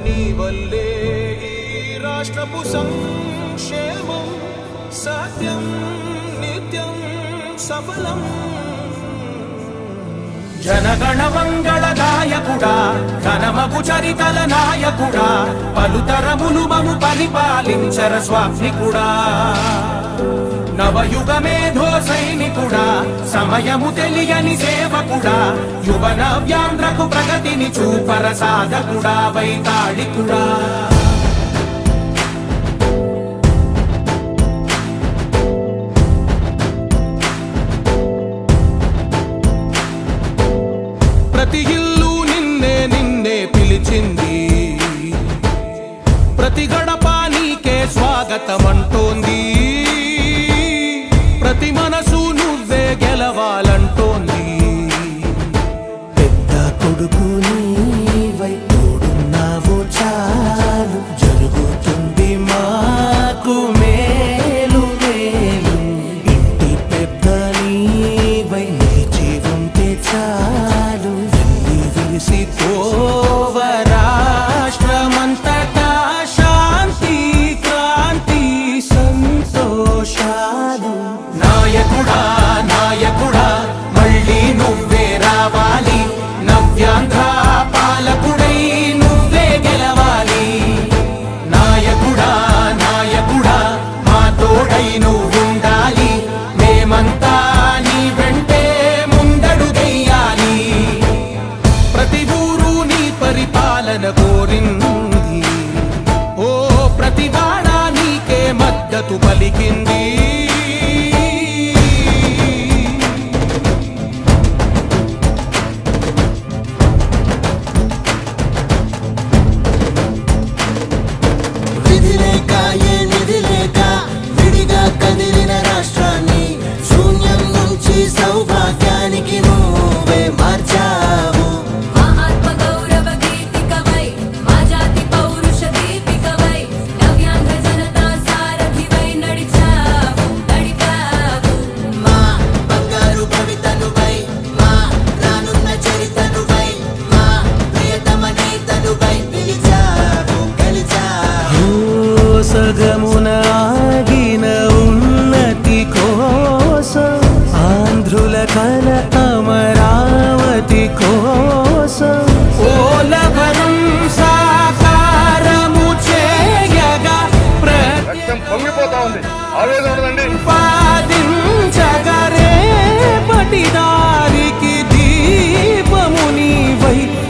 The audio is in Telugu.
నీ వల్లే ఈ రాష్ట్రపు సంక్షేమం సత్యం నిత్యం సఫలం. జనగణ మంగళ గాయకుడా ఘనమగు చరితల నాయకుడా పలుతరములు మము పరిపాలించర స్వామికుడా. నవయుగ మేధో సైనికుడా సమయము తెలియని సేవకుడా యువన వ్యాంధ్రకు ప్రగతిని చూపర సాధకుడా వైతాళికుడా. ప్రతి ఇల్లు నిన్నే నిన్నే పిలిచింది, ప్రతి గడప నీకే స్వాగతమంటోంది, ప్రతి మనసు నువ్వే గెలవాలంటోంది. పెద్ద కొడుకు నీవై తోడున్నావు చాలు జరుగుతుంది మాకు మేలు మేలు. ఇంటి పెద్ద నీవై నిలిచి ఉంటే చాలు వెళ్ళి విరిసి పోవ రాష్ట్రమంతటా శాంతి క్రాంతి సంతోషాలు. నాయకుడా నాయకుడా మళ్ళీ నువ్వే రావాలి, నవ్యాంధ్ర పాలకుడై నువ్వే గెలవాలి. నాయకుడా నాయకుడా మా తోడై నువ్వుండాలి, మేమంతా నీ వెంటే ముందడుగెయ్యాలి. ప్రతి ఊరు నీ పరిపాలన కోరింది, ఓ ప్రతి వాడ నీకే మద్దతు పలికింది. సౌభాగ్యానికి నువ్వే మార్చావు. మా ఆత్మ గౌరవ గీతికవై మా జాతి పౌరుష దీపికవై నవ్యాంధ్ర జనతా సారథివై నడిచావు నడిపావు. మా బంగారు భవితనువై మా రానున్న చరితనువై మా ప్రియతమ నేతనువై పిలిచావు గెలిచావు. సగమున ఆగిన ఉన్నతి కోసం ఆంధ్రుల కల అమరావతి కోసం ఓలవరం సాకారము చేయగా పొంగిపోతా ఉంది, ఆవేదన ఉండదండి. పాదించగరే పటిదా